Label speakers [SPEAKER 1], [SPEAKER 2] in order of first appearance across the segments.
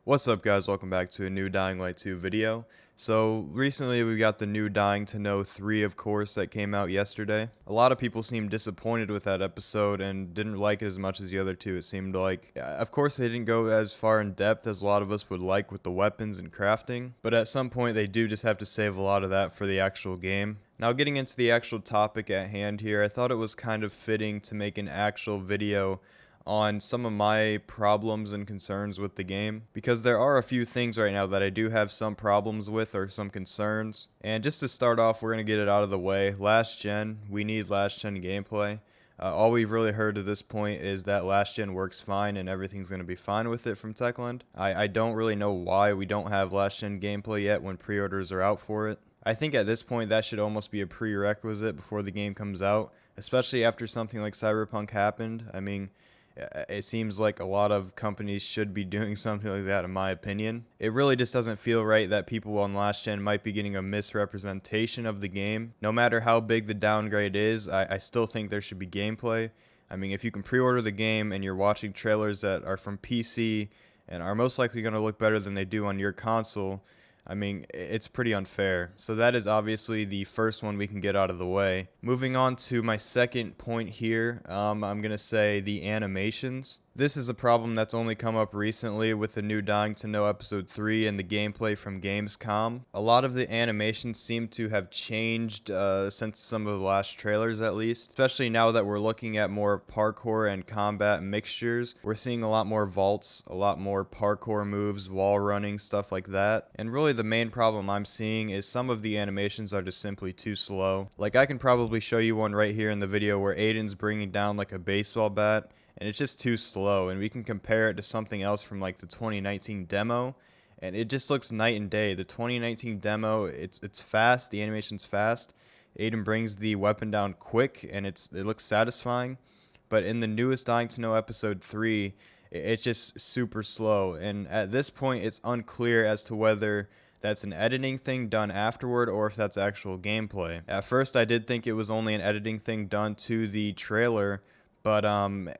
[SPEAKER 1] What's up guys, welcome back to a new Dying Light 2 video. So recently we got the new Dying to Know 3 of course that came out yesterday. A lot of people seemed disappointed with that episode and didn't like it as much as the other two. It seemed like, of course they didn't go as far in depth as a lot of us would like with the weapons and crafting, but at some point they do just have to save a lot of that for the actual game. Now getting into the actual topic at hand here, I thought it was kind of fitting to make an actual video on some of my problems and concerns with the game, because there are a few things right now that I do have some problems with or some concerns. And just to start off, we're going to get it out of the way. Last gen, we need last gen gameplay. All we've really heard to this point is that last gen works fine and everything's going to be fine with it from Techland. I don't really know why we don't have last gen gameplay yet when pre-orders are out for it. I think at this point that should almost be a prerequisite before the game comes out, especially after something like Cyberpunk happened. I mean, it seems like a lot of companies should be doing something like that, in my opinion. It really just doesn't feel right that people on last gen might be getting a misrepresentation of the game. No matter how big the downgrade is, I still think there should be gameplay. I mean, if you can pre-order the game and you're watching trailers that are from PC and are most likely going to look better than they do on your console, I mean, it's pretty unfair. So that is obviously the first one we can get out of the way. Moving on to my second point here, I'm going to say the animations. This is a problem that's only come up recently with the new Dying to Know Episode 3 and the gameplay from Gamescom. A lot of the animations seem to have changed since some of the last trailers at least, especially now that we're looking at more parkour and combat mixtures. We're seeing a lot more vaults, a lot more parkour moves, wall running, stuff like that. And really the main problem I'm seeing is some of the animations are just simply too slow. Like I can probably show you one right here in the video where Aiden's bringing down like a baseball bat, and it's just too slow, and we can compare it to something else from like the 2019 demo, and it just looks night and day. The 2019 demo, it's fast, the animation's fast. Aiden brings the weapon down quick and it looks satisfying. But in the newest Dying to Know Episode 3, it's just super slow, and at this point it's unclear as to whether that's an editing thing done afterward or if that's actual gameplay. At first I did think it was only an editing thing done to the trailer, but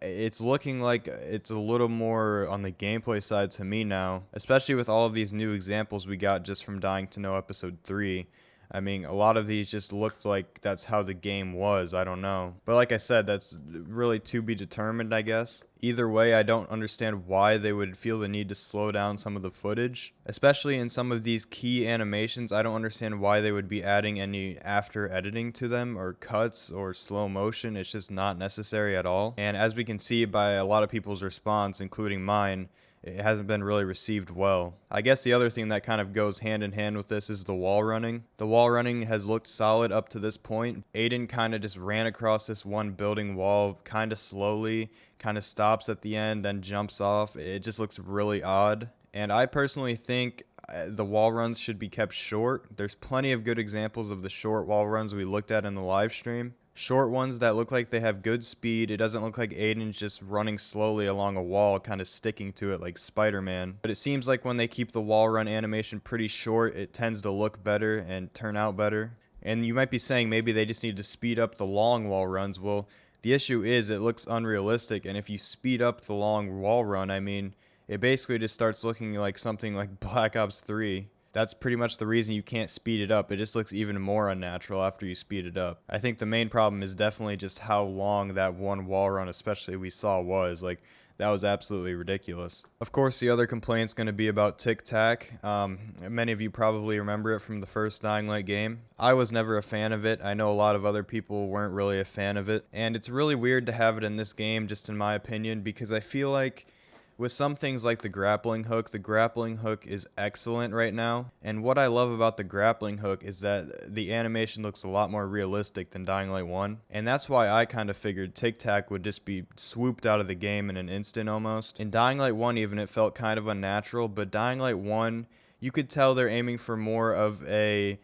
[SPEAKER 1] it's looking like it's a little more on the gameplay side to me now, especially with all of these new examples we got just from Dying to Know Episode 3. I mean, a lot of these just looked like that's how the game was. I don't know. But like I said, that's really to be determined, I guess. Either way, I don't understand why they would feel the need to slow down some of the footage. Especially in some of these key animations, I don't understand why they would be adding any after editing to them or cuts or slow motion. It's just not necessary at all. And as we can see by a lot of people's response, including mine, it hasn't been really received well. I guess the other thing that kind of goes hand in hand with this is the wall running. The wall running has looked solid up to this point. Aiden kind of just ran across this one building wall kind of slowly, kind of stops at the end, then jumps off. It just looks really odd. And I personally think the wall runs should be kept short. There's plenty of good examples of the short wall runs we looked at in the live stream. Short ones that look like they have good speed. It doesn't look like Aiden's just running slowly along a wall, kind of sticking to it like Spider-Man. But it seems like when they keep the wall run animation pretty short, it tends to look better and turn out better. And you might be saying maybe they just need to speed up the long wall runs. Well, the issue is it looks unrealistic, and if you speed up the long wall run, I mean, it basically just starts looking like something like Black Ops 3. That's pretty much the reason you can't speed it up. It just looks even more unnatural after you speed it up. I think the main problem is definitely just how long that one wall run, especially we saw, was. Like, that was absolutely ridiculous. Of course, the other complaint's going to be about Tic Tac. Many of you probably remember it from the first Dying Light game. I was never a fan of it. I know a lot of other people weren't really a fan of it. And it's really weird to have it in this game, just in my opinion, because I feel like with some things like the grappling hook is excellent right now. And what I love about the grappling hook is that the animation looks a lot more realistic than Dying Light 1. And that's why I kind of figured Tic Tac would just be swooped out of the game in an instant almost. In Dying Light 1 even, it felt kind of unnatural, but Dying Light 1, you could tell they're aiming for more of an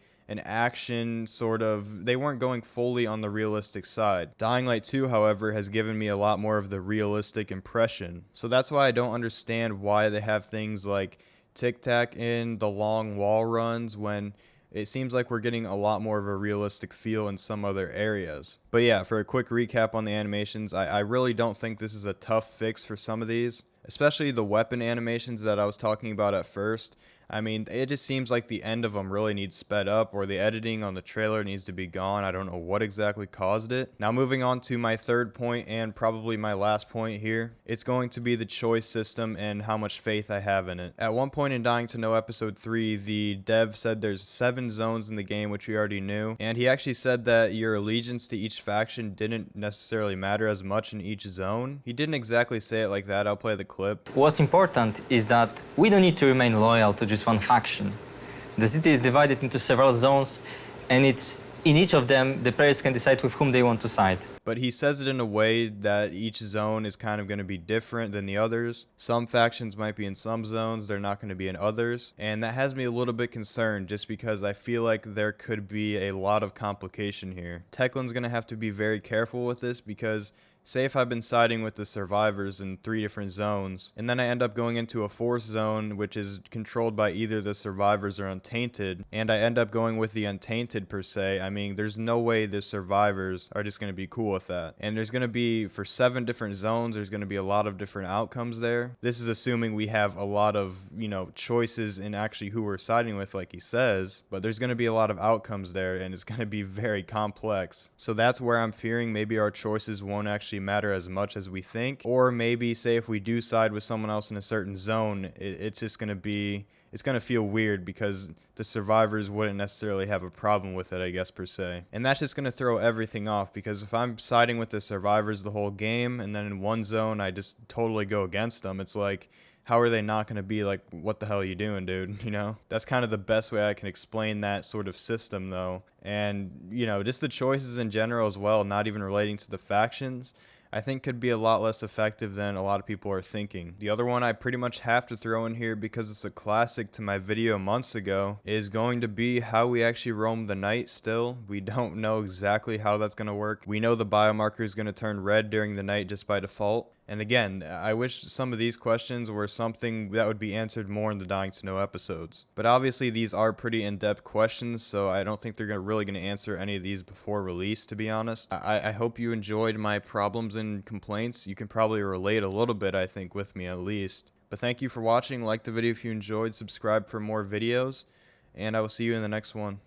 [SPEAKER 1] action sort of, they weren't going fully on the realistic side. Dying Light 2, however, has given me a lot more of the realistic impression. So that's why I don't understand why they have things like Tic Tac in the long wall runs when it seems like we're getting a lot more of a realistic feel in some other areas. But yeah, for a quick recap on the animations, I really don't think this is a tough fix for some of these, especially the weapon animations that I was talking about at first. I mean, it just seems like the end of them really needs sped up, or the editing on the trailer needs to be gone. I don't know what exactly caused it. Now moving on to my third point and probably my last point here, it's going to be the choice system and how much faith I have in it. At one point in Dying to Know Episode 3, the dev said there's 7 zones in the game, which we already knew, and he actually said that your allegiance to each faction didn't necessarily matter as much in each zone. He didn't exactly say it like that. I'll play the clip.
[SPEAKER 2] What's important is that we don't need to remain loyal to just one faction. The city is divided into several zones, and it's in each of them the players can decide with whom they want to side.
[SPEAKER 1] But he says it in a way that each zone is kind of going to be different than the others. Some factions might be in some zones, they're not going to be in others, and that has me a little bit concerned just because I feel like there could be a lot of complication here. Techland's going to have to be very careful with this because say if I've been siding with the survivors in 3 different zones, and then I end up going into a 4th zone which is controlled by either the survivors or untainted, and I end up going with the untainted per se, I mean, there's no way the survivors are just going to be cool with that. And there's going to be, for 7 different zones, there's going to be a lot of different outcomes there. This is assuming we have a lot of, choices in actually who we're siding with, like he says, but there's going to be a lot of outcomes there, and it's going to be very complex. So that's where I'm fearing maybe our choices won't actually matter as much as we think, or maybe say if we do side with someone else in a certain zone, it's just going to be, it's going to feel weird because the survivors wouldn't necessarily have a problem with it, I guess, per se. And that's just going to throw everything off because if I'm siding with the survivors the whole game and then in one zone I just totally go against them, it's like, how are they not going to be like, what the hell are you doing, dude? That's kind of the best way I can explain that sort of system, though. And, just the choices in general as well, not even relating to the factions, I think could be a lot less effective than a lot of people are thinking. The other one I pretty much have to throw in here because it's a classic to my video months ago is going to be how we actually roam the night still. We don't know exactly how that's going to work. We know the biomarker is going to turn red during the night just by default. And again, I wish some of these questions were something that would be answered more in the Dying to Know episodes. But obviously these are pretty in-depth questions, so I don't think they're really going to answer any of these before release, to be honest. I hope you enjoyed my problems and complaints. You can probably relate a little bit, I think, with me at least. But thank you for watching. Like the video if you enjoyed, subscribe for more videos, and I will see you in the next one.